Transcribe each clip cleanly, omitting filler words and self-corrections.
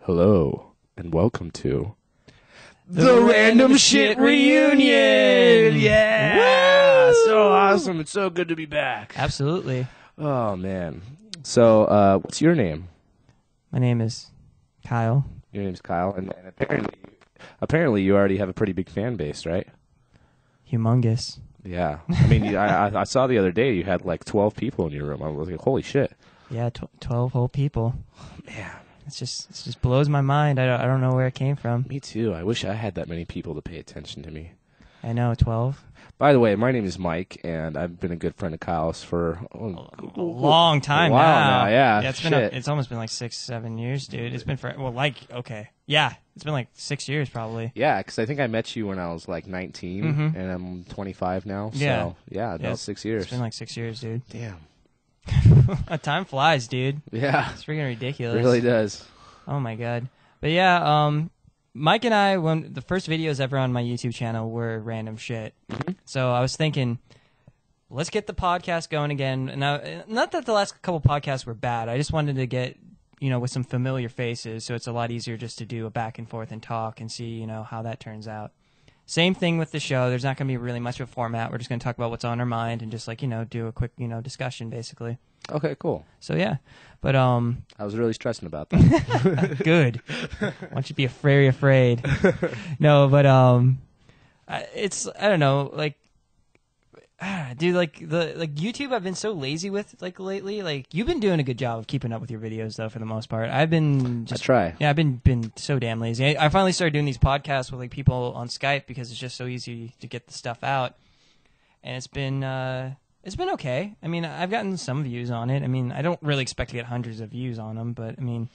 Hello, and welcome to The Random Shit Reunion! Yeah! So awesome. It's so good to be back. Absolutely. Oh, man. So, what's your name? My name is Kyle. Your name's Kyle, and apparently you already have a pretty big fan base, right? Humongous. Yeah. I mean, I saw the other day you had like 12 people in your room. I was like, holy shit. Yeah, 12 whole people. Man. It just blows my mind. I don't know where it came from. Me too. I wish I had that many people to pay attention to me. I know, 12. By the way, my name is Mike, and I've been a good friend of Kyle's for A long time a while now. Yeah, it's almost been like 6-7 years, dude. It's been it's been like 6 years probably. Yeah, because I think I met you when I was like 19, and I'm 25 now. Yeah. So, yeah, about 6 years. It's been like 6 years, dude. Damn. Time flies, dude. Yeah. It's freaking ridiculous. It really does. Oh my god. But yeah, Mike and I, when the first videos ever on my YouTube channel were random shit. So I was thinking, let's get the podcast going again. And not that the last couple podcasts were bad. I just wanted to get, with some familiar faces, so it's a lot easier just to do a back and forth and talk and see, how that turns out. Same thing with the show. There's not going to be really much of a format. We're just going to talk about what's on our mind and just do a quick, discussion basically. Okay, cool. So yeah, but I was really stressing about that. good. Why don't you be very afraid? No, but it's I don't know, dude, YouTube I've been so lazy with lately. Like you've been doing a good job of keeping up with your videos though for the most part. I've been I try. Yeah, I've been so damn lazy. I finally started doing these podcasts with people on Skype because it's just so easy to get the stuff out. And it's been okay. I mean, I've gotten some views on it. I mean, I don't really expect to get hundreds of views on them, but I mean,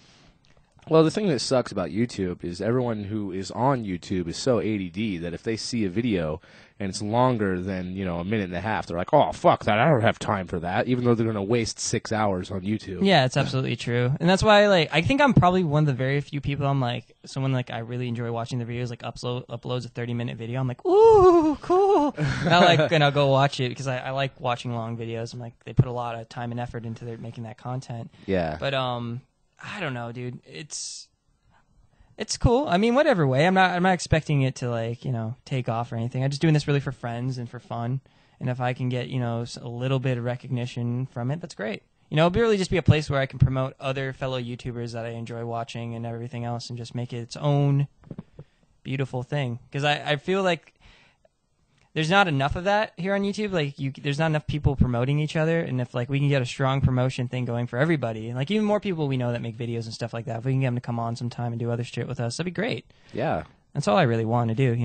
well, the thing that sucks about YouTube is everyone who is on YouTube is so ADD that if they see a video and it's longer than, a minute and a half, they're like, oh, fuck that. I don't have time for that, even though they're going to waste 6 hours on YouTube. Yeah, it's absolutely true. And that's why, I think I'm probably one of the very few people someone I really enjoy watching the videos, uploads a 30-minute video. I'm like, ooh, cool. And I'll go watch it because I like watching long videos. I'm like, they put a lot of time and effort into making that content. Yeah. But, I don't know, dude. It's cool. I mean, whatever way. I'm not expecting it to take off or anything. I'm just doing this really for friends and for fun. And if I can get, a little bit of recognition from it, that's great. It'll really just be a place where I can promote other fellow YouTubers that I enjoy watching and everything else and just make it its own beautiful thing. Because I feel like there's not enough of that here on YouTube. There's not enough people promoting each other, and if we can get a strong promotion thing going for everybody, and even more people we know that make videos and stuff like that, if we can get them to come on sometime and do other shit with us, that'd be great. Yeah. That's all I really want to do,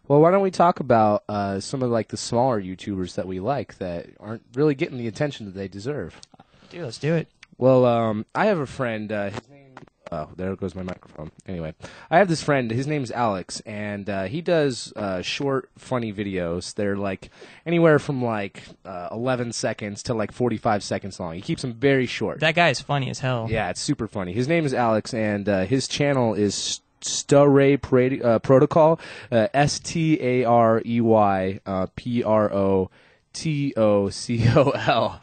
Well, why don't we talk about some of the smaller YouTubers that we like that aren't really getting the attention that they deserve? Dude, let's do it. Well, I have a friend. His name. Oh, there goes my microphone. Anyway, I have this friend. His name's Alex, and he does short, funny videos. They're anywhere from 11 seconds to 45 seconds long. He keeps them very short. That guy is funny as hell. Yeah, it's super funny. His name is Alex, and his channel is Starey Protocol. STAREY PROTOCOL.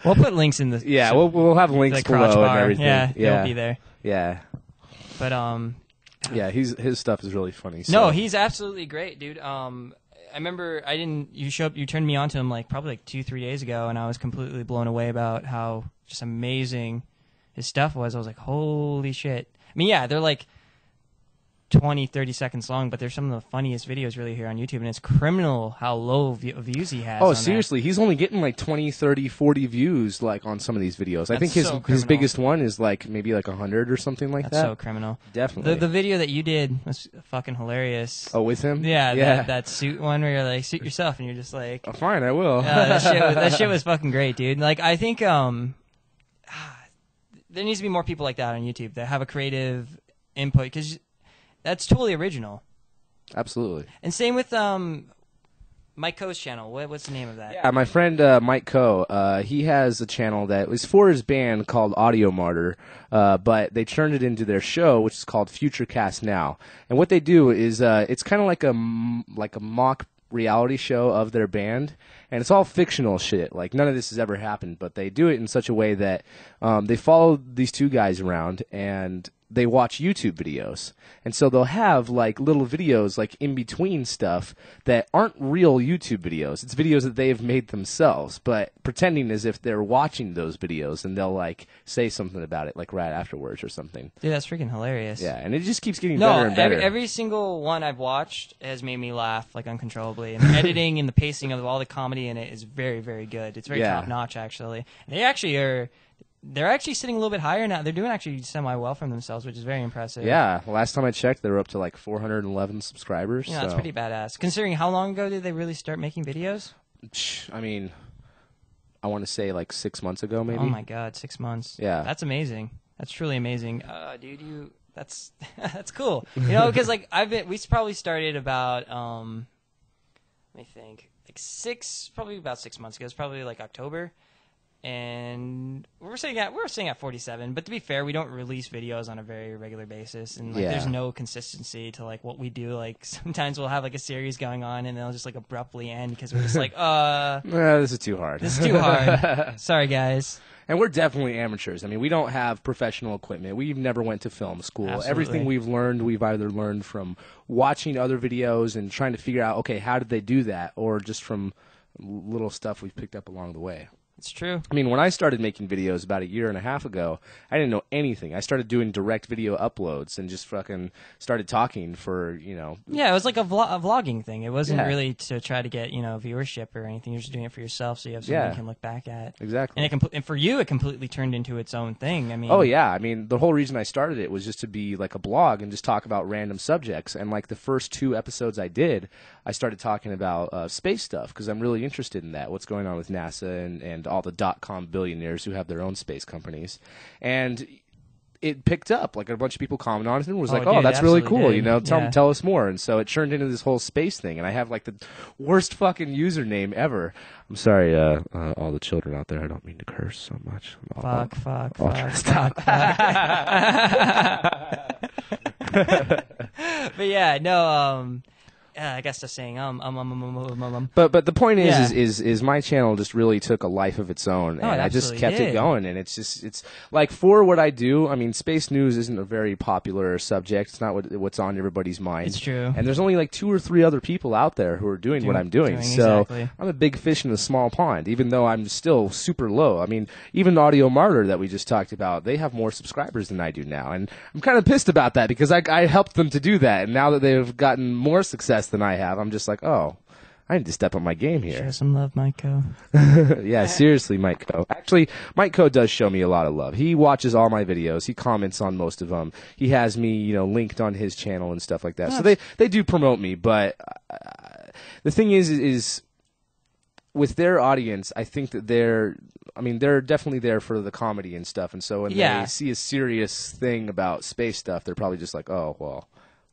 We'll put links in the Yeah, we'll have links below bar. and everything. Yeah, they'll be there. Yeah. But yeah, his stuff is really funny. So. No, he's absolutely great, dude. I remember you turned me on to him probably 2-3 days ago, and I was completely blown away about how just amazing his stuff was. I was like, holy shit. I mean, yeah, they're 20-30 seconds long, but they're some of the funniest videos really here on YouTube, and it's criminal how low views he has. Oh, seriously, he's only getting 20, 30, 40 views on some of these videos. I think his biggest one is maybe 100 or something like that. That's so criminal. Definitely. The video that you did was fucking hilarious. Oh, with him? Yeah. That suit one where you're suit yourself, and you're just oh, fine, I will. that shit was fucking great, dude. I think there needs to be more people like that on YouTube that have a creative input, because that's totally original. Absolutely. And same with Mike Coe's channel. What's the name of that? Yeah, my friend Mike Coe, he has a channel that was for his band called Audio Martyr, but they turned it into their show, which is called Futurecast Now. And what they do is it's kind of like a mock reality show of their band, and it's all fictional shit. Like none of this has ever happened, but they do it in such a way that they follow these two guys around and they watch YouTube videos. And so they'll have like little videos like in between stuff that aren't real YouTube videos. It's videos that they've made themselves, but pretending as if they're watching those videos, and they'll like say something about it like right afterwards or something. Dude, that's freaking hilarious. Yeah, and it just keeps getting better and better. Every single one I've watched has made me laugh like uncontrollably. And the editing and the pacing of all the comedy in it is very, very good. It's very top notch actually. They're actually sitting a little bit higher now. They're doing actually semi-well for themselves, which is very impressive. Yeah, last time I checked, they were up to like 411 subscribers. Yeah, that's pretty badass. Considering how long ago did they really start making videos? I mean, I want to say like 6 months ago, maybe. Oh my god, 6 months. Yeah. That's amazing. That's truly amazing. Dude, that's that's cool. You know, because like we probably started about let me think, probably about 6 months ago. It's probably like October. And we're saying at 47, but to be fair, we don't release videos on a very regular basis, and like there's no consistency to like what we do. Like sometimes we'll have like a series going on, and they'll just like abruptly end because we're just like, this is too hard. This is too hard. Sorry, guys. And we're definitely amateurs. I mean, we don't have professional equipment. We've never went to film school. Absolutely. Everything we've learned, we've either learned from watching other videos and trying to figure out, okay, how did they do that, or just from little stuff we've picked up along the way. It's true. I mean, when I started making videos about a year and a half ago, I didn't know anything. I started doing direct video uploads and just fucking started talking for, Yeah, it was like a vlogging thing. It wasn't really to try to get, viewership or anything. You're just doing it for yourself so you have something you can look back at. Exactly. And for you, it completely turned into its own thing. I mean, oh, yeah. I mean, the whole reason I started it was just to be like a blog and just talk about random subjects. And like the first 2 episodes I did, I started talking about space stuff because I'm really interested in that, what's going on with NASA and all the .com billionaires who have their own space companies. And it picked up. Like a bunch of people commented on it and was like, dude, that's really cool. Did. Tell us more. And so it turned into this whole space thing. And I have like the worst fucking username ever. I'm sorry, all the children out there. I don't mean to curse so much. Fuck. Stop. But yeah, no, I guess just saying But the point is my channel just really took a life of its own, and I just kept it going, and it's like for what I do. I mean, space news isn't a very popular subject. It's not what's on everybody's mind. It's true. And there's only like 2 or 3 other people out there who are doing what I'm doing. So exactly. I'm a big fish in a small pond, even though I'm still super low. I mean, even Audio Martyr that we just talked about, they have more subscribers than I do now, and I'm kind of pissed about that because I helped them to do that, and now that they've gotten more success than I have, I'm just like, oh, I need to step up my game here. Show some love, Mike Co. Yeah, seriously, Mike Co. Actually, Mike Co does show me a lot of love. He watches all my videos. He comments on most of them. He has me, linked on his channel and stuff like that. So they do promote me, but the thing is with their audience, I think that they're definitely there for the comedy and stuff. And so when they see a serious thing about space stuff, they're probably just like, oh, well,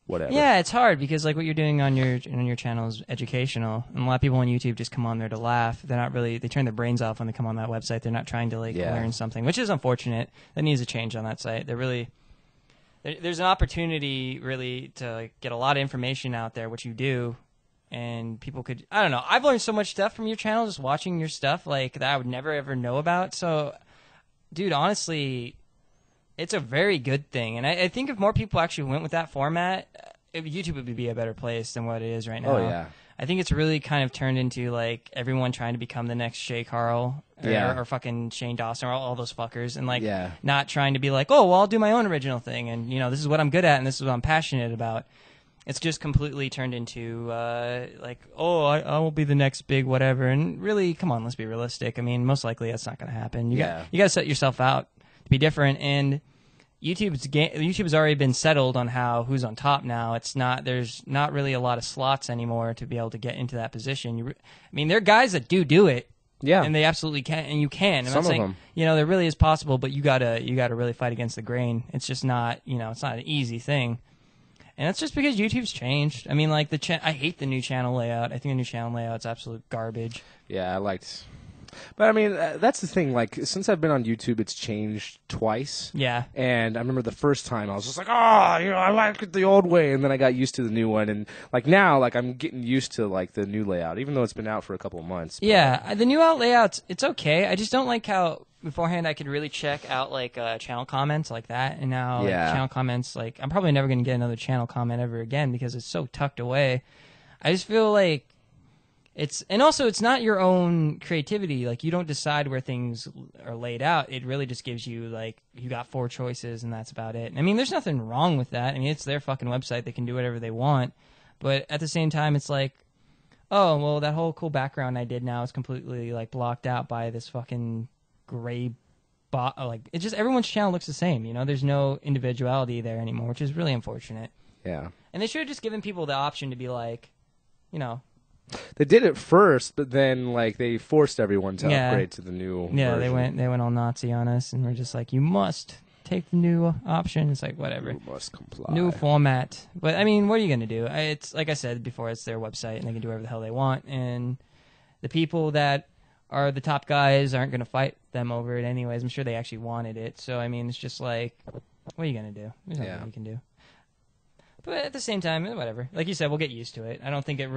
whatever. Yeah, it's hard because like what you're doing on your channel is educational, and a lot of people on YouTube just come on there to laugh. They're not really, they turn their brains off when they come on that website. They're not trying to learn something, which is unfortunate. That needs to change on that site. There's an opportunity really to get a lot of information out there, which you do, and people could, I don't know. I've learned so much stuff from your channel just watching your stuff like that I would never ever know about. So, dude, honestly, it's a very good thing, and I think if more people actually went with that format, YouTube would be a better place than what it is right now. Oh, yeah. I think it's really kind of turned into, like, everyone trying to become the next Shay Carl or fucking Shane Dawson or all those fuckers, and, like, not trying to be like, oh, well, I'll do my own original thing, and, this is what I'm good at, and this is what I'm passionate about. It's just completely turned into, like, oh, I will be the next big whatever, and really, come on, let's be realistic. I mean, most likely that's not going to happen. You got to set yourself out to be different, and YouTube's already been settled on who's on top now. There's not really a lot of slots anymore to be able to get into that position. There are guys that do it, and they absolutely can, and you can. Some of them, there really is possible, but you gotta really fight against the grain. It's just not, it's not an easy thing, and that's just because YouTube's changed. I mean, like I hate the new channel layout. I think the new channel layout's absolute garbage. Yeah, I liked But I mean, that's the thing. Like, since I've been on YouTube, it's changed twice. Yeah. And I remember the first time I was just like, oh, you know, I like it the old way, and then I got used to the new one, and like now, like I'm getting used to like the new layout, even though it's been out for a couple of months. But, Yeah, the new out layouts, it's okay. I just don't like how beforehand I could really check out like channel comments like that, and now like, Yeah. channel comments, like I'm probably never gonna get another channel comment ever again because it's so tucked away. I just feel like and also it's not your own creativity. Like you don't decide where things are laid out. It really just gives you like you got 4 choices and that's about it. I mean, there's nothing wrong with that. I mean, it's their fucking website. They can do whatever they want. But at the same time, it's like, oh, well, that whole cool background I did now is completely like blocked out by this fucking gray like it's just everyone's channel looks the same, you know? There's no individuality there anymore, which is really unfortunate. Yeah. And they should have just given people the option to be like, you know, They did it first, but then like they forced everyone to Yeah. upgrade to the new. yeah, version. they went all Nazi on us, and we're just like, you must take the new option. It's like whatever, You must comply. new format. But I mean, what are you gonna do? It's like I said before, it's their website, and they can do whatever the hell they want. And the people that are the top guys aren't gonna fight them over it anyways. I'm sure they actually wanted it. So I mean, it's just like, what are you gonna do? There's nothing Yeah. you can do. But at the same time, whatever. Like you said, we'll get used to it. I don't think it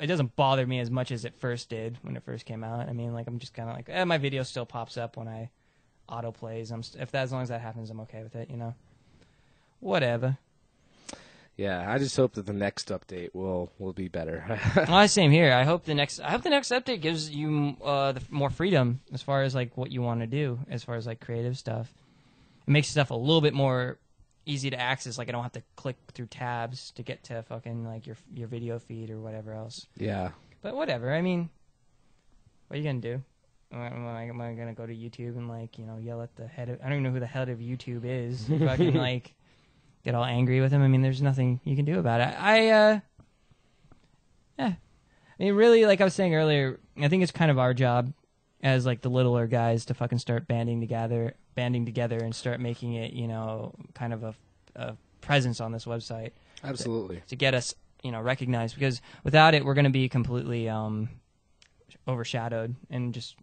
doesn't bother me as much as it first did when it first came out. I mean, like I'm just kind of like, my video still pops up when I auto plays. As long as that happens, I'm okay with it. You know, whatever. Yeah, I just hope that the next update will be better. Well, same here. I hope the next update gives you more freedom as far as like what you want to do, as far as like creative stuff. It makes stuff a little bit more easy to access. Like I don't have to click through tabs to get to fucking like your video feed or whatever else. Yeah. But whatever. I mean, what are you gonna do? Am I gonna go to YouTube and like yell at the head of? I don't even know who the head of YouTube is. Fucking like get all angry with him. I mean, there's nothing you can do about it. I mean, really, like I was saying earlier, I think it's kind of our job as like the littler guys to fucking start banding together and start making it, kind of a presence on this website. Absolutely. To get us, recognized, because without it, we're going to be completely overshadowed and just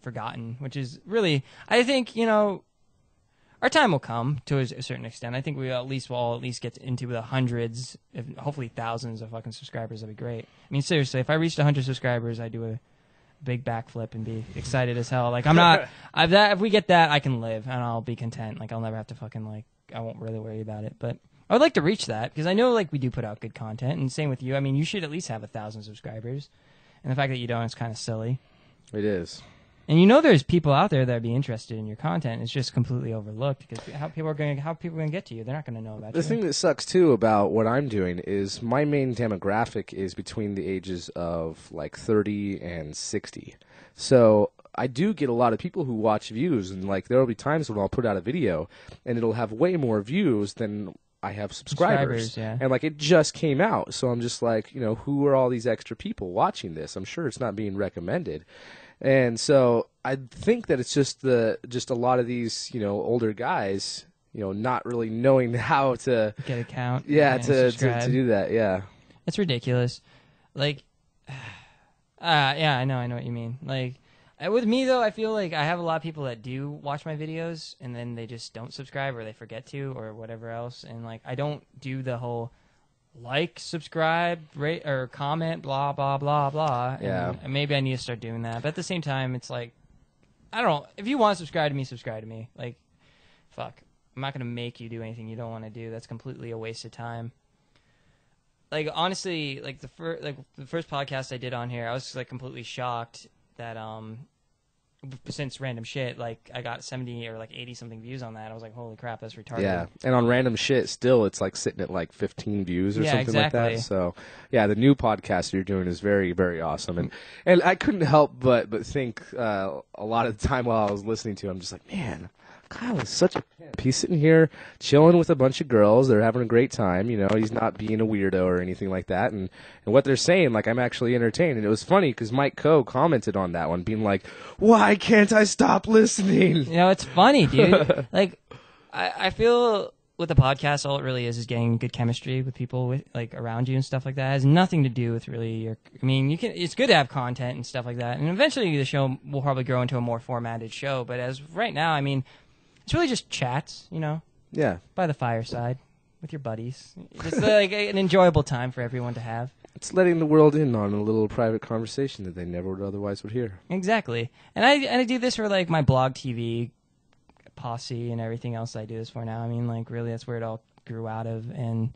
forgotten, which is really, I think, our time will come to a certain extent. I think we will at least get into the hundreds, if hopefully thousands of fucking subscribers. That'd be great. I mean, seriously, if I reached 100 subscribers, I'd do a big backflip and be excited as hell. Like I'm not. If we get that, I can live and I'll be content. Like I'll never have to fucking like. I won't really worry about it. But I would like to reach that because I know like we do put out good content. And same with you. I mean, you should at least have 1,000 subscribers. And the fact that you don't is kind of silly. It is. And there's people out there that'd be interested in your content. It's just completely overlooked because how people are going to get to you? They're not going to know about you. The thing that sucks too about what I'm doing is my main demographic is between the ages of like 30 and 60. So I do get a lot of people who watch views, and like there will be times when I'll put out a video and it'll have way more views than I have subscribers. Yeah. And like it just came out, so I'm just like, who are all these extra people watching this? I'm sure it's not being recommended. And so I think that it's just a lot of these, older guys, not really knowing how to get a count. Yeah, to do that. Yeah. It's ridiculous. Like, yeah, I know what you mean. Like, with me though, I feel like I have a lot of people that do watch my videos and then they just don't subscribe or they forget to or whatever else. And like, I don't do the whole like, subscribe, rate, or comment, blah, blah, blah, blah. Yeah. And maybe I need to start doing that. But at the same time, it's like, I don't know. If you want to subscribe to me, subscribe to me. Like, fuck. I'm not going to make you do anything you don't want to do. That's completely a waste of time. Like, honestly, like the first podcast I did on here, I was like completely shocked that, since random shit, like I got 70 or like 80 something views on that. I was like, holy crap, that's retarded. Yeah, and on random shit, still it's like sitting at like 15 views or something exactly. like that. So, yeah, the new podcast you're doing is very, very awesome, and I couldn't help but think a lot of the time while I was listening to it, I'm just like, man, Kyle is such a pimp. He's sitting here chilling with a bunch of girls. They're having a great time. He's not being a weirdo or anything like that. And what they're saying, like, I'm actually entertained. And it was funny because Mike Coe commented on that one, being like, why can't I stop listening? It's funny, dude. Like, I feel with the podcast, all it really is getting good chemistry with people with like around you and stuff like that. It has nothing to do with really your. I mean, you can. It's good to have content and stuff like that, and eventually the show will probably grow into a more formatted show. But as right now, I mean, it's really just chats, you know, Yeah. by the fireside with your buddies. It's like an enjoyable time for everyone to have. It's letting the world in on a little private conversation that they never otherwise would hear. Exactly, and I do this for like my blog TV posse and everything else I do this for now. I mean, like really, that's where it all grew out of, and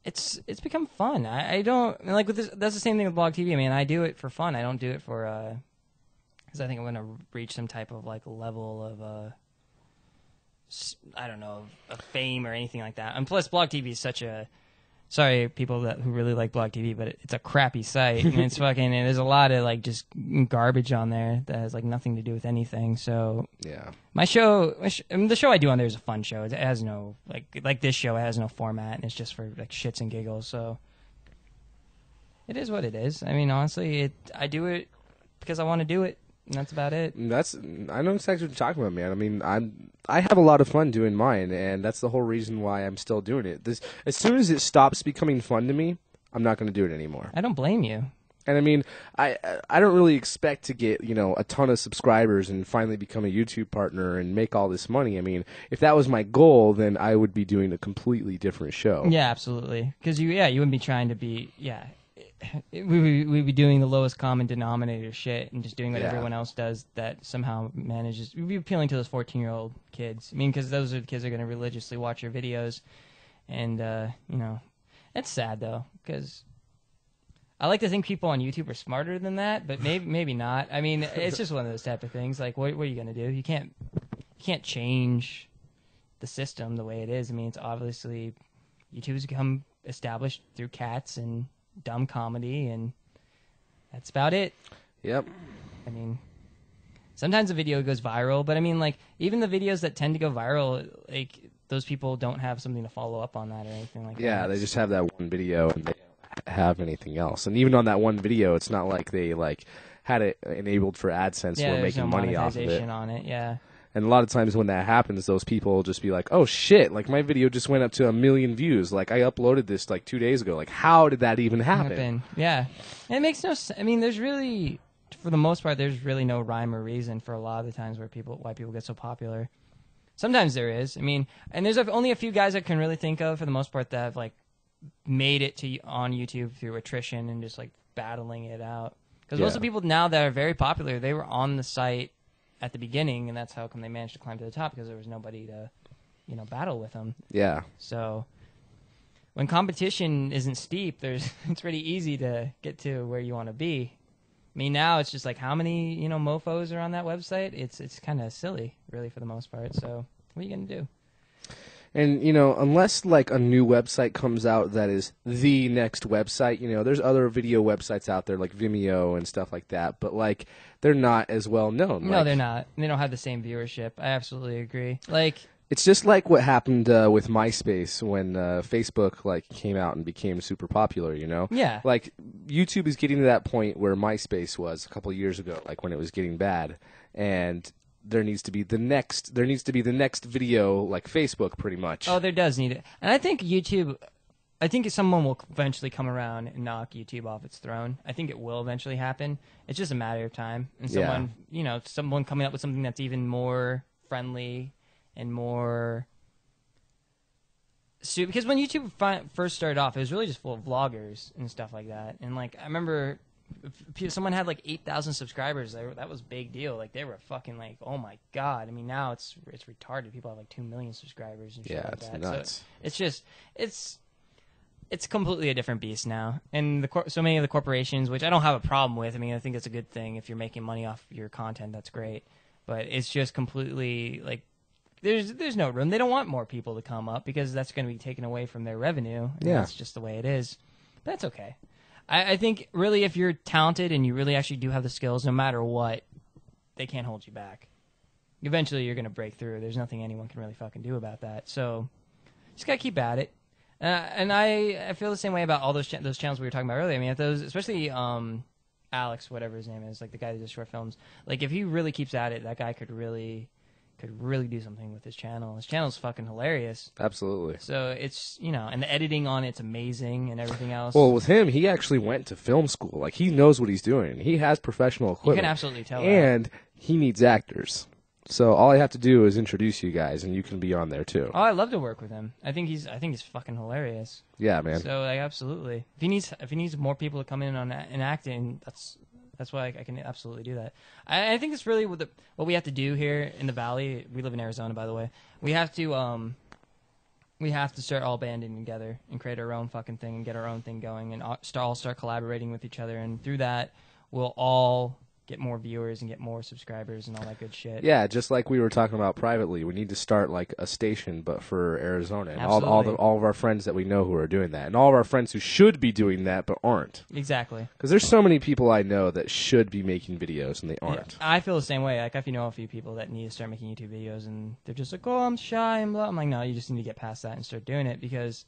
it's become fun. I don't like with this. That's the same thing with blog TV. I mean, I do it for fun. I don't do it for because I think I'm going to reach some type of like level of I don't know, of fame or anything like that. And plus, blog TV is such a sorry, people who really like Blog TV, but it's a crappy site. And it's fucking, and there's a lot of like just garbage on there that has like nothing to do with anything. So Yeah. my show, I mean, the show I do on there is a fun show. It has no like this show. It has no format, and it's just for like shits and giggles. So it is what it is. I mean, honestly, I do it because I want to do it, and that's about it. I know exactly what you're talking about, man. I mean, I have a lot of fun doing mine, and that's the whole reason why I'm still doing it. As soon as it stops becoming fun to me, I'm not going to do it anymore. I don't blame you. And I mean, I don't really expect to get, a ton of subscribers and finally become a YouTube partner and make all this money. I mean, if that was my goal, then I would be doing a completely different show. Yeah, absolutely. Because you wouldn't be trying to be we'd be doing the lowest common denominator shit and just doing what everyone else does that somehow manages. We'd be appealing to those 14-year-old kids. I mean, because those are the kids that are going to religiously watch your videos. And, it's sad, though, because I like to think people on YouTube are smarter than that, but maybe not. I mean, it's just one of those type of things. Like, what are you going to do? You can't change the system the way it is. I mean, it's obviously YouTube has become established through cats and dumb comedy, and that's about it. Yep. I mean, sometimes a video goes viral, but I mean, like, even the videos that tend to go viral, like, those people don't have something to follow up on that or anything like that. Yeah, they just have that one video and they don't have anything else. And even on that one video, it's not like they had it enabled for AdSense or making money off of it. On it, yeah. And a lot of times when that happens, those people will just be like, oh, shit, like, my video just went up to 1 million views. Like, I uploaded this, 2 days ago. Like, how did that even happen? Yeah. And it makes no sense. I mean, there's really, for the most part, there's really no rhyme or reason for a lot of the times why people get so popular. Sometimes there is. I mean, and there's only a few guys I can really think of, for the most part, that have, like, made it on YouTube through attrition and just, like, battling it out. Because most of the people now that are very popular, they were on the site at the beginning, and that's how come they managed to climb to the top, because there was nobody to, battle with them. Yeah. So when competition isn't steep, it's pretty easy to get to where you want to be. I mean, now it's just like how many, mofos are on that website? It's kind of silly, really, for the most part. So what are you going to do? And, unless, a new website comes out that is the next website, there's other video websites out there like Vimeo and stuff like that, but, they're not as well known. No, they're not. They don't have the same viewership. I absolutely agree. It's just like what happened with MySpace when Facebook, came out and became super popular, Yeah. YouTube is getting to that point where MySpace was a couple of years ago, when it was getting bad, and there needs to be the next video like Facebook, pretty much. Oh, there does need it. And I think someone will eventually come around and knock YouTube off its throne. I think it will eventually happen. It's just a matter of time. And someone coming up with something that's even more friendly and more because when YouTube first started off, it was really just full of vloggers and stuff like that. And I remember someone had 8,000 subscribers. That was a big deal. They were fucking oh my god. I mean, now it's retarded. People have 2 million subscribers and shit like that. Yeah, it's nuts. So it's just it's completely a different beast now. And so many of the corporations, which I don't have a problem with. I mean, I think it's a good thing if you're making money off your content. That's great. But it's just completely there's no room. They don't want more people to come up because that's going to be taken away from their revenue. And that's just the way it is. But that's okay. I think really if you're talented and you really actually do have the skills, no matter what, they can't hold you back. Eventually you're going to break through. There's nothing anyone can really fucking do about that. So just got to keep at it. And I feel the same way about all those channels we were talking about earlier. I mean, those, especially Alex, whatever his name is, the guy that does short films. If he really keeps at it, that guy could really could really do something with his channel. His channel's fucking hilarious. Absolutely. So it's, and the editing on it's amazing and everything else. Well, with him, he actually went to film school. Like, he knows what he's doing. He has professional equipment. you can absolutely tell that. And he needs actors. So all I have to do is introduce you guys, and you can be on there too. Oh, I'd love to work with him. I think he's fucking hilarious. Yeah, man. So like, absolutely. If he needs more people to come in on and acting, that's why I can absolutely do that. I think it's really what we have to do here in the Valley. We live in Arizona, by the way. We have to start all banding together and create our own fucking thing and get our own thing going and all start collaborating with each other. And through that, we'll all get more viewers and get more subscribers and all that good shit. Yeah, just like we were talking about privately, we need to start like a station, but for Arizona, and Absolutely. all of our friends that we know who are doing that, and all of our friends who should be doing that but aren't. Exactly. Because there's so many people I know that should be making videos and they aren't. Yeah, I feel the same way. Like, if you know a few people that need to start making YouTube videos and they're just like, oh, I'm shy and blah. I'm like, no, you just need to get past that and start doing it because,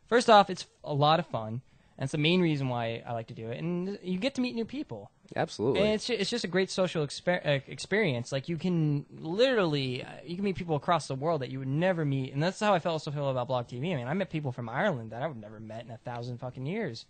first off, it's a lot of fun. And it's the main reason why I like to do it. And you get to meet new people. Absolutely. And it's just a great social experience. Like, you can literally, you can meet people across the world that you would never meet. And that's how I also feel about Blog TV. I mean, I met people from Ireland that I would never met in 1,000 fucking years.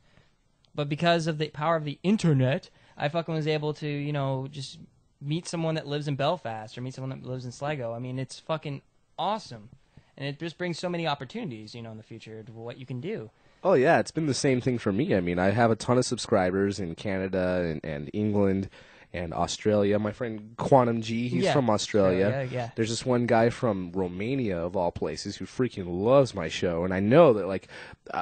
But because of the power of the internet, I fucking was able to, just meet someone that lives in Belfast or meet someone that lives in Sligo. I mean, it's fucking awesome. And it just brings so many opportunities, in the future to what you can do. Oh, yeah, it's been the same thing for me. I mean, I have a ton of subscribers in Canada and England and Australia. My friend Quantum G, he's from Australia. Yeah. There's this one guy from Romania, of all places, who freaking loves my show. And I know that,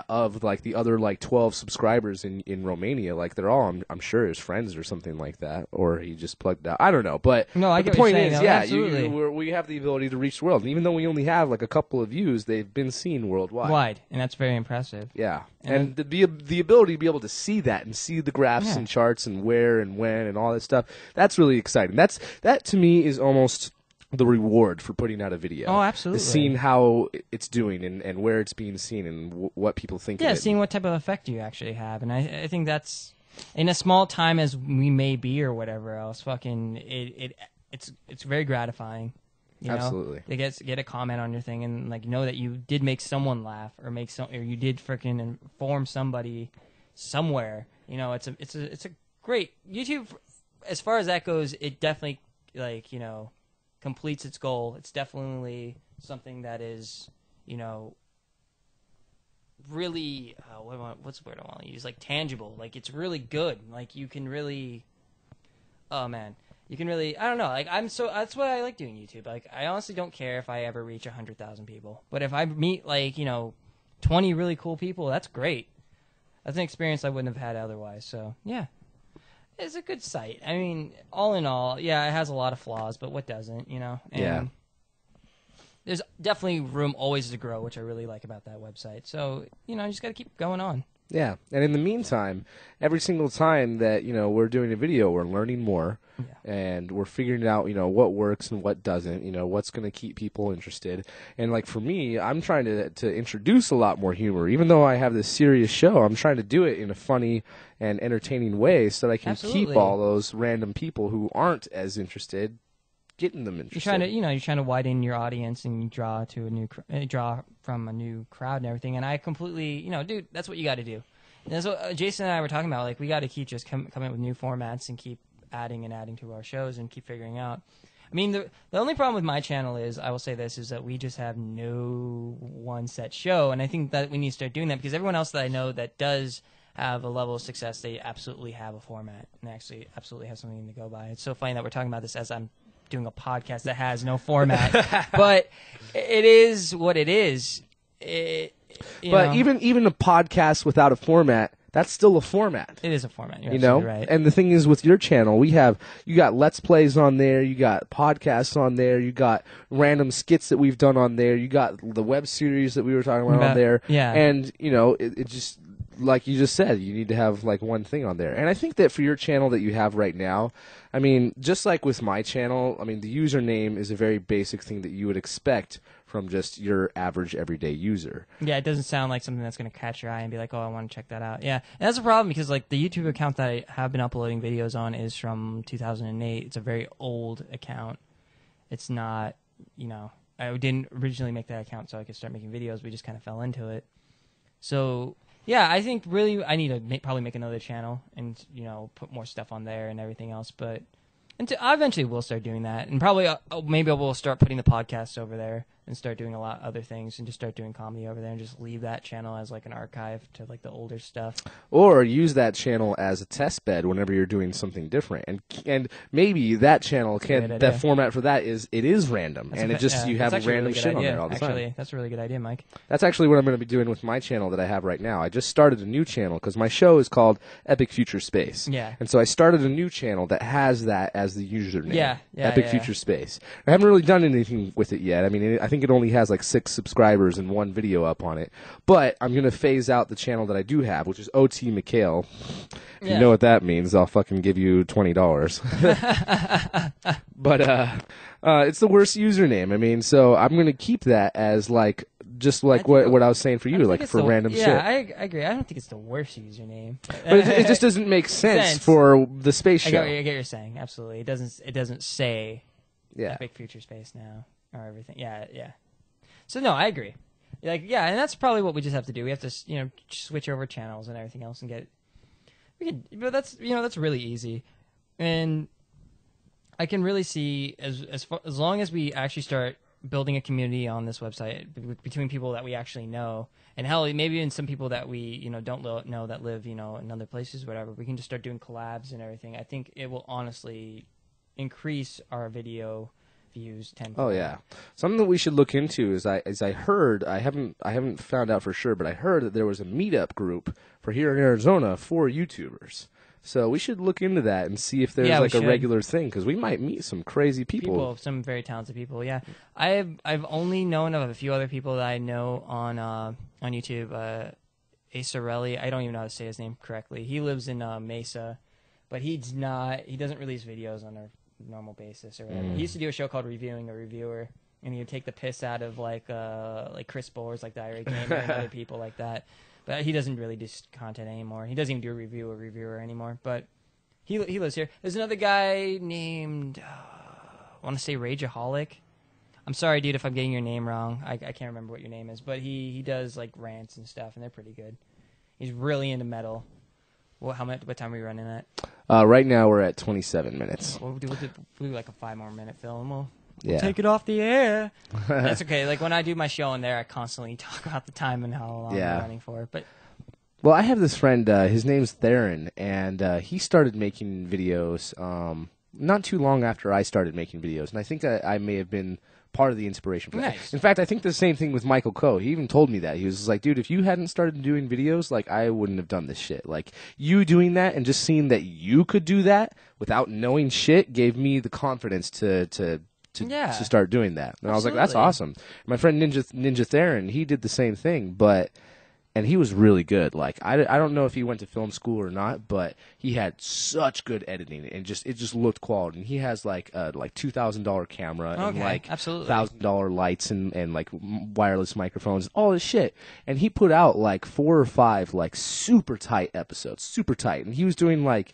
of the other 12 subscribers in Romania, they're all, I'm sure, his friends or something like that, or he just plugged out. I don't know, but no, I the get what point you're is, saying. yeah, Absolutely. we have the ability to reach the world. And even though we only have a couple of views, they've been seen worldwide. And that's very impressive. Yeah, and the ability to be able to see that and see the graphs and charts and where and when and all that stuff, that's really exciting. That to me is almost the reward for putting out a video. Oh, absolutely. Is seeing how it's doing and where it's being seen and what people think of it. Yeah, seeing what type of effect you actually have. And I think that's, in a small time as we may be or whatever else, fucking, it's very gratifying. Absolutely. To get a comment on your thing and know that you did make someone laugh or or you did freaking inform somebody somewhere. It's a great YouTube. As far as that goes, it definitely completes its goal. It's definitely something that is really what's the word I want to use, tangible. It's really good. You can really, oh man. You can really, I don't know, that's why I like doing YouTube. I honestly don't care if I ever reach 100,000 people. But if I meet, 20 really cool people, that's great. That's an experience I wouldn't have had otherwise. So, yeah. It's a good site. I mean, all in all, yeah, it has a lot of flaws, but what doesn't, And yeah. There's definitely room always to grow, which I really like about that website. So, you just got to keep going on. Yeah, and in the meantime, every single time that we're doing a video, we're learning more, and we're figuring out what works and what doesn't. What's going to keep people interested. And for me, I'm trying to introduce a lot more humor, even though I have this serious show. I'm trying to do it in a funny and entertaining way, so that I can keep all those random people who aren't as interested, getting them interested. You're trying to widen your audience and draw to draw from a new crowd and everything. And I completely, dude, that's what you got to do. And that's what Jason and I were talking about. We got to keep just coming up with new formats and keep adding to our shows and keep figuring out. I mean, the only problem with my channel is, I will say this, is that we just have no one set show. And I think that we need to start doing that, because everyone else that I know that does have a level of success, they absolutely have a format and actually absolutely have something to go by. It's so funny that we're talking about this as I'm doing a podcast that has no format, but it is what it is. But even a podcast without a format, that's still a format. It is a format. You're absolutely right. And the thing is, with your channel, you got Let's Plays on there, you got podcasts on there, you got random skits that we've done on there, you got the web series that we were talking about on there. Yeah. And it just, like you just said, you need to have one thing on there. And I think that for your channel that you have right now, I mean, just like with my channel, I mean, the username is a very basic thing that you would expect from just your average everyday user. Yeah, it doesn't sound like something that's going to catch your eye and be like, oh, I want to check that out. Yeah, and that's a problem, because the YouTube account that I have been uploading videos on is from 2008. It's a very old account. It's not I didn't originally make that account so I could start making videos. We just kind of fell into it. So yeah, I think really I need to probably make another channel and put more stuff on there and everything else. But I eventually will start doing that, and probably maybe I will start putting the podcast over there and start doing a lot of other things and just start doing comedy over there and just leave that channel as like an archive to like the older stuff. Or use that channel as a test bed whenever you're doing something different, and maybe that channel that format for that is random, you have random shit on there all the time. That's a really good idea, Mike. That's actually what I'm going to be doing with my channel that I have right now. I just started a new channel because my show is called Epic Future Space. Yeah. And so I started a new channel that has that as the username. Yeah. Epic Future Space. I haven't really done anything with it yet. I mean, I think it only has like 6 subscribers and 1 video up on it. But I'm going to phase out the channel that I do have, which is OT McHale. If you know what that means, I'll fucking give you $20. But it's the worst username. I mean, so I'm going to keep that as like just like what I was saying for you, like for random shit. Yeah, I agree. I don't think it's the worst username. But it just doesn't make sense for the space show. I get what you're saying. Absolutely. It doesn't say Epic Future Space now or everything. Yeah. So no, I agree. Like, yeah, and that's probably what we just have to do. We have to, switch over channels and everything else and but that's really easy. And I can really see as long as we actually start building a community on this website between people that we actually know, and hell, maybe even some people that we don't know that live in other places, whatever. We can just start doing collabs and everything. I think it will honestly increase our video views tenfold. Oh yeah, something that we should look into is I heard, I haven't found out for sure, but I heard that there was a meetup group for here in Arizona for YouTubers. So we should look into that and see if there's a regular thing, because we might meet some crazy people. Some very talented people. Yeah, I've only known of a few other people that I know on YouTube. Acerelli, I don't even know how to say his name correctly. He lives in Mesa, but he doesn't release videos on a normal basis or whatever. He used to do a show called Reviewing a Reviewer, and he would take the piss out of like Chris Bohr's like Diary Gamer and other people like that. But he doesn't really do content anymore. He doesn't even do a reviewer anymore. But he lives here. There's another guy named I want to say Rageaholic. I'm sorry, dude, if I'm getting your name wrong. I can't remember what your name is. But he does like rants and stuff, and they're pretty good. He's really into metal. What time are we running at? Right now we're at 27 minutes. We'll do like a 5 more minute film. We'll take it off the air. That's okay. Like when I do my show in there, I constantly talk about the time and how long we're running for. But well, I have this friend. His name's Theron, and he started making videos not too long after I started making videos, and I think I may have been part of the inspiration for that. Nice. In fact, I think the same thing with Michael Coe. He even told me that. He was just like, dude, if you hadn't started doing videos, like, I wouldn't have done this shit. Like, you doing that and just seeing that you could do that without knowing shit gave me the confidence to start doing that. And I was like, that's awesome. My friend Ninja Theron, he did the same thing, and he was really good. Like, I don't know if he went to film school or not, but he had such good editing, and it just looked quality. And he has like $2,000 camera and like $1,000 lights and like wireless microphones, all this shit. And he put out like 4 or 5 like super tight episodes, super tight. And he was doing like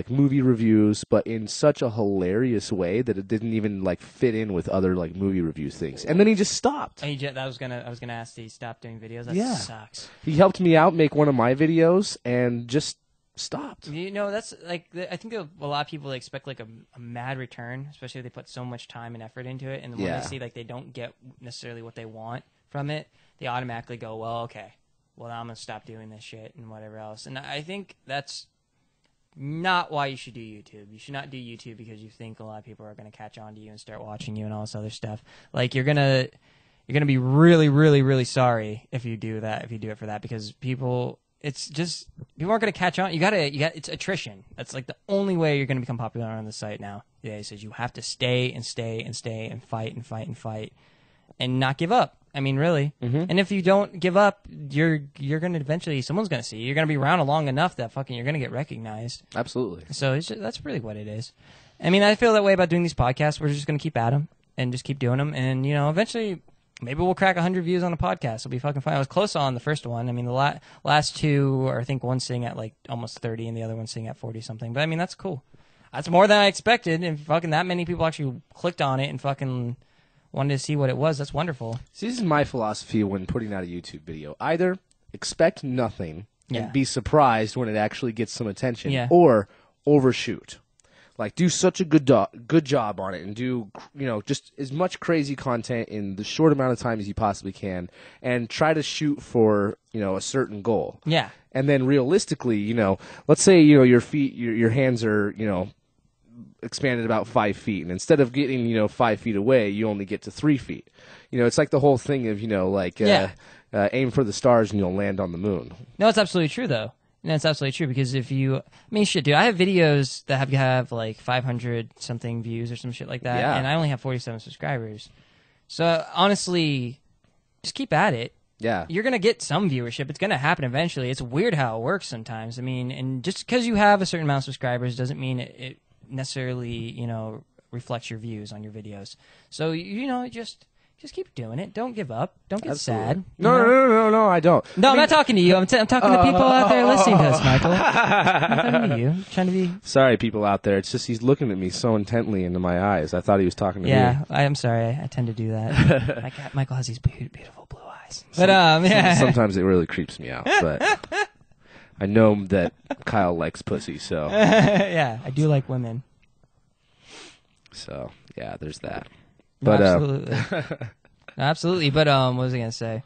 movie reviews, but in such a hilarious way that it didn't even like fit in with other like movie review things. And then he just stopped. I was gonna ask, did he stop doing videos? That sucks. He helped me out make one of my videos and just stopped. That's like, I think a lot of people expect like a mad return, especially if they put so much time and effort into it, and when they see like they don't get necessarily what they want from it, they automatically go, well, okay, well now I'm gonna stop doing this shit and whatever else. And I think that's not why you should do YouTube. You should not do YouTube because you think a lot of people are going to catch on to you and start watching you and all this other stuff. Like, you're gonna be really, really, really sorry if you do that, if you do it for that, because people aren't going to catch on. It's attrition. That's like the only way you're going to become popular on the site now. Yeah, he says you have to stay and stay and stay and fight and fight and fight and not give up. I mean, really. Mm-hmm. And if you don't give up, you're going to eventually, someone's going to see you. You're going to be around long enough that you're going to get recognized. Absolutely. So that's really what it is. I mean, I feel that way about doing these podcasts. We're just going to keep at them and just keep doing them. And, eventually maybe we'll crack 100 views on a podcast. It'll be fucking fine. I was close on the first one. I mean, the last two, or I think one's sitting at like almost 30 and the other one's sitting at 40 something. But I mean, that's cool. That's more than I expected. And fucking that many people actually clicked on it and fucking wanted to see what it was, that's wonderful. See, this is my philosophy when putting out a YouTube video. Either expect nothing Yeah. and be surprised when it actually gets some attention, Yeah. or overshoot. Like, do such a good job on it, and do, you know, just as much crazy content in the short amount of time as you possibly can, and try to shoot for, you know, a certain goal. Yeah. And then realistically, you know, let's say, you know, your hands are, you know, expanded about 5 feet, and instead of getting, you know, 5 feet away, you only get to 3 feet. You know, it's like the whole thing of, you know, like, aim for the stars and you'll land on the moon. No, it's absolutely true, though. No, it's absolutely true, because if you... I mean, shit, dude, I have videos that have like 500-something views or some shit like that, Yeah. and I only have 47 subscribers. So, honestly, just keep at it. Yeah. You're going to get some viewership. It's going to happen eventually. It's weird how it works sometimes. I mean, and just because you have a certain amount of subscribers doesn't mean it necessarily, you know, reflects your views on your videos. So, you know, just keep doing it. Don't give up. Don't get sad. No, I don't. No, I'm not talking to you. I'm talking to people out there listening to us, Michael. I'm not talking to you. I'm trying to be... Sorry, people out there. It's just he's looking at me so intently into my eyes. I thought he was talking to me. Yeah, I'm sorry. I tend to do that. Michael has these beautiful blue eyes. But, yeah. Sometimes it really creeps me out, but I know that Kyle likes pussy, so Yeah, I do like women. So, yeah, there's that. No, But absolutely. No, absolutely. But what was I going to say?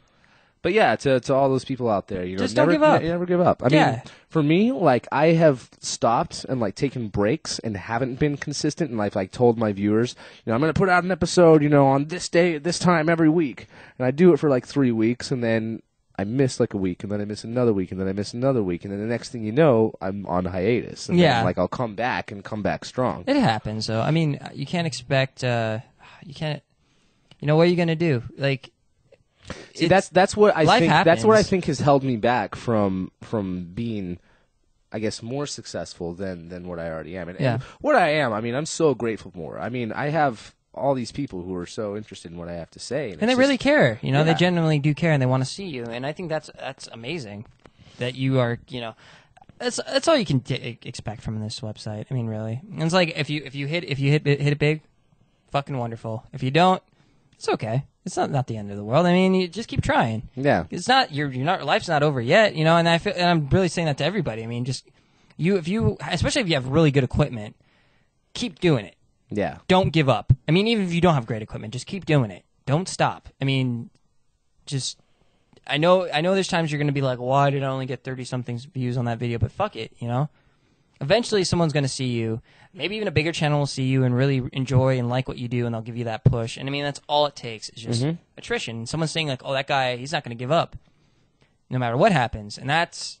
But yeah, to all those people out there, you know, Just don't give up. Never give up. I mean, for me, like, I have stopped and like taken breaks and haven't been consistent, and I've like told my viewers, you know, I'm going to put out an episode, you know, on this day at this time every week, and I do it for like 3 weeks, and then I miss like a week, and then I miss another week, and then I miss another week, and then the next thing you know, I'm on hiatus. And then, like, I'll come back and come back strong. It happens, though. I mean, you can't expect. You can't. You know, what are you going to do? Like, see, that's what I think. Happens. That's what I think has held me back from being, I guess, more successful than what I already am. And what I am, I mean, I'm so grateful for. I mean, I have all these people who are so interested in what I have to say, and they really care. You know, they genuinely do care, and they want to see you. And I think that's amazing that you are. You know, that's all you can expect from this website. I mean, really, and it's like if you hit it big, fucking wonderful. If you don't, it's okay. It's not the end of the world. I mean, you just keep trying. Yeah, it's not you're not life's not over yet. You know, and I'm really saying that to everybody. I mean, just especially if you have really good equipment, keep doing it. Yeah. Don't give up. I mean, even if you don't have great equipment, just keep doing it. Don't stop. I mean, just I know there's times you're going to be like, why did I only get 30-something views on that video? But fuck it, you know? Eventually someone's going to see you. Maybe even a bigger channel will see you and really enjoy and like what you do, and they'll give you that push. And I mean, that's all it takes is just attrition. Someone's saying like, oh, that guy, he's not going to give up no matter what happens. And that's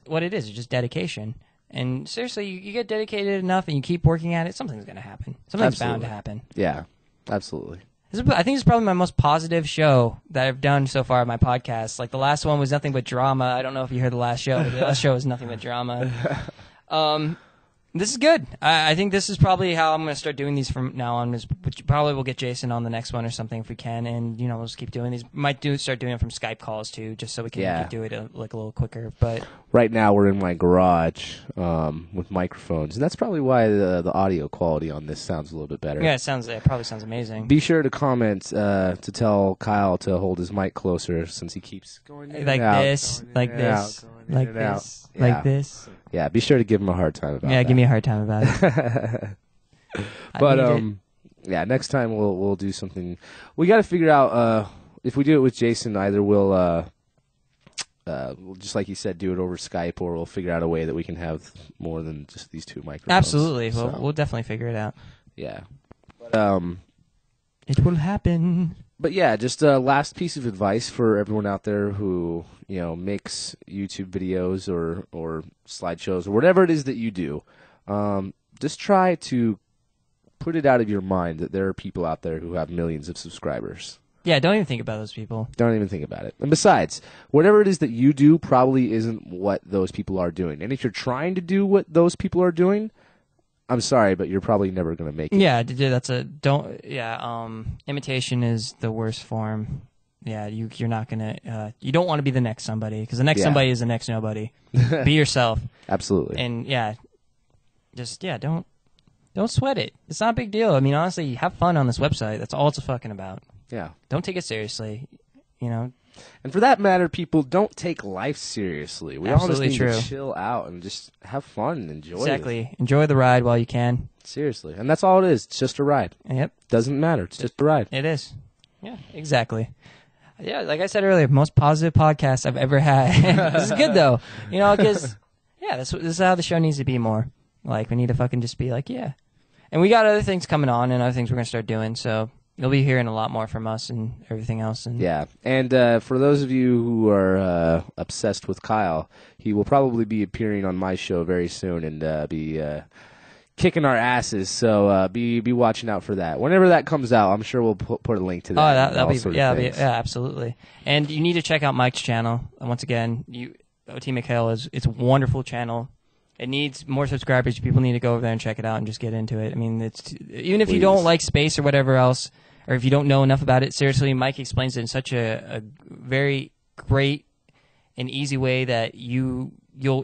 what it is. It's just dedication. And seriously, you get dedicated enough and you keep working at it, something's going to happen. Something's bound to happen. Yeah, absolutely. I think it's probably my most positive show that I've done so far on my podcast. Like, the last one was nothing but drama. I don't know if you heard the last show, but the last show was nothing but drama. This is good. I think this is probably how I'm going to start doing these from now on. Which probably we'll get Jason on the next one or something if we can, and you know, we'll just keep doing these. Might start doing it from Skype calls too, just so we can do it a little quicker. But right now we're in my garage with microphones, and that's probably why the audio quality on this sounds a little bit better. Yeah, it probably sounds amazing. Be sure to comment to tell Kyle to hold his mic closer, since he keeps going in like and out, this, like this, like this, yeah. like this. Yeah, be sure to give him a hard time about it. Yeah, give me a hard time about it. But yeah, next time we'll do something. We got to figure out if we do it with Jason, either we'll just like you said, do it over Skype, or we'll figure out a way that we can have more than just these two microphones. Absolutely, we'll definitely figure it out. Yeah, but it will happen. But yeah, just a last piece of advice for everyone out there who, you know, makes YouTube videos or slideshows or whatever it is that you do. Just try to put it out of your mind that there are people out there who have millions of subscribers. Yeah, don't even think about those people. Don't even think about it. And besides, whatever it is that you do probably isn't what those people are doing. And if you're trying to do what those people are doing, I'm sorry, but you're probably never going to make it. Yeah, imitation is the worst form. Yeah, you're not going to, you don't want to be the next somebody, because the next somebody is the next nobody. Be yourself. Absolutely. And don't Don't sweat it. It's not a big deal. I mean, honestly, have fun on this website. That's all it's fucking about. Yeah. Don't take it seriously. You know, And for that matter, people, don't take life seriously. We all just Absolutely need true. to chill out and just have fun and enjoy exactly. Enjoy the ride while you can. it. Seriously. And that's all it is. It's just a ride. Yep, Doesn't matter. It's just a ride. it is. Yeah, exactly. Yeah, like I said earlier, most positive podcast I've ever had. This is good though, you know, because yeah, this is how the show needs to be more. Like we need to fucking just be like, yeah. And we got other things coming on and other things we're gonna start doing. So you'll be hearing a lot more from us and everything else. And Yeah. And for those of you who are obsessed with Kyle, he will probably be appearing on my show very soon and be kicking our asses. So be watching out for that. Whenever that comes out, I'm sure we'll put a link to that. Oh, and that'll all be sorts of yeah, things. absolutely. And you need to check out Mike's channel. And once again, OT McHale it's a wonderful channel. It needs more subscribers. People need to go over there and check it out and just get into it. I mean, it's even if you Please. don't like space or whatever else, or if you don't know enough about it, seriously, Mike explains it in such a very great and easy way that you'll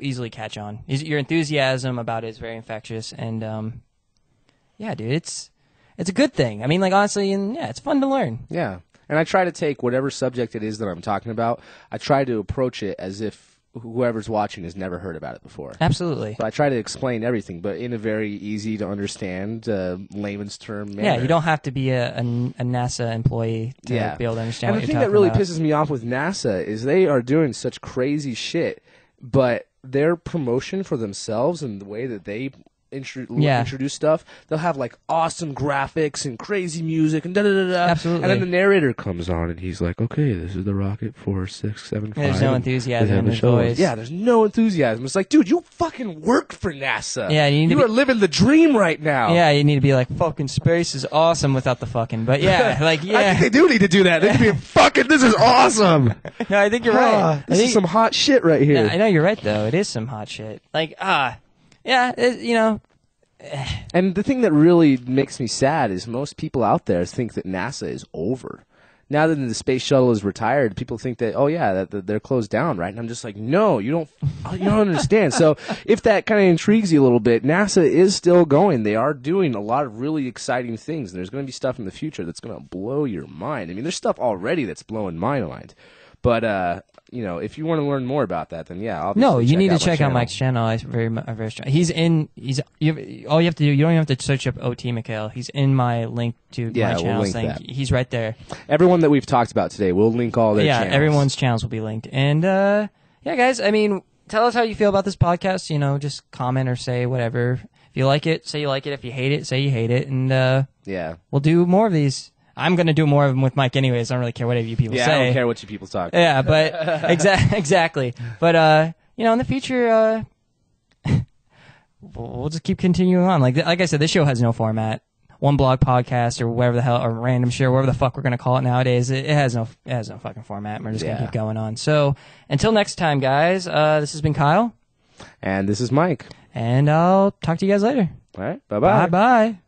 easily catch on. Your enthusiasm about it is very infectious, and yeah, dude, it's a good thing. I mean, like honestly, and yeah, it's fun to learn. Yeah. And I try to take whatever subject it is that I'm talking about, I try to approach it as if whoever's watching has never heard about it before. Absolutely. So I try to explain everything, but in a very easy to understand, layman's term manner. Yeah, you don't have to be a NASA employee to be able to understand And what the you're thing talking that really about. pisses me off with NASA is they are doing such crazy shit, but their promotion for themselves and the way that they introduce stuff, they'll have like awesome graphics and crazy music and da-da-da-da. Absolutely. And then the narrator comes on and he's like, okay, this is the rocket 4675. There's no enthusiasm in his voice. Yeah, there's no enthusiasm. It's like, dude, you fucking work for NASA. Yeah, you need to are living the dream right now. Yeah, you need to be like, fucking space is awesome without the fucking. But yeah, like, I yeah. think they do need to do that. They need to be fucking, this is awesome. No, I think you're right. This is some hot shit right here. Yeah, I know you're right, though. It is some hot shit. Like, yeah, you know. And the thing that really makes me sad is most people out there think that NASA is over. Now that the space shuttle is retired, people think that, oh yeah, that they're closed down, right? And I'm just like, no, you don't understand. So if that kind of intrigues you a little bit, NASA is still going. They are doing a lot of really exciting things. And there's going to be stuff in the future that's going to blow your mind. I mean, there's stuff already that's blowing my mind. But, you know, if you want to learn more about that, then yeah, obviously No, you need to check out my Mike's channel. It's very strong. All you have to do, you don't even have to search up OT McHale. He's in my link to my we'll channel link thing. that. He's right there. Everyone that we've talked about today, we'll link all their channels. Everyone's channels will be linked. And yeah, guys, I mean, tell us how you feel about this podcast. You know, just comment or say whatever. If you like it, say you like it. If you hate it, say you hate it. And Yeah. we'll do more of these. I'm going to do more of them with Mike anyways. I don't really care whatever you people say. Yeah, I don't care what you people talk. Yeah, but exactly. But you know, in the future, we'll just keep continuing on. Like I said, this show has no format. One blog podcast or whatever the hell, or random share, whatever the fuck we're gonna call it nowadays. It has no fucking format. We're just gonna keep going on. So until next time, guys. This has been Kyle, And this is Mike. and I'll talk to you guys later. All right. Bye-bye. Bye bye.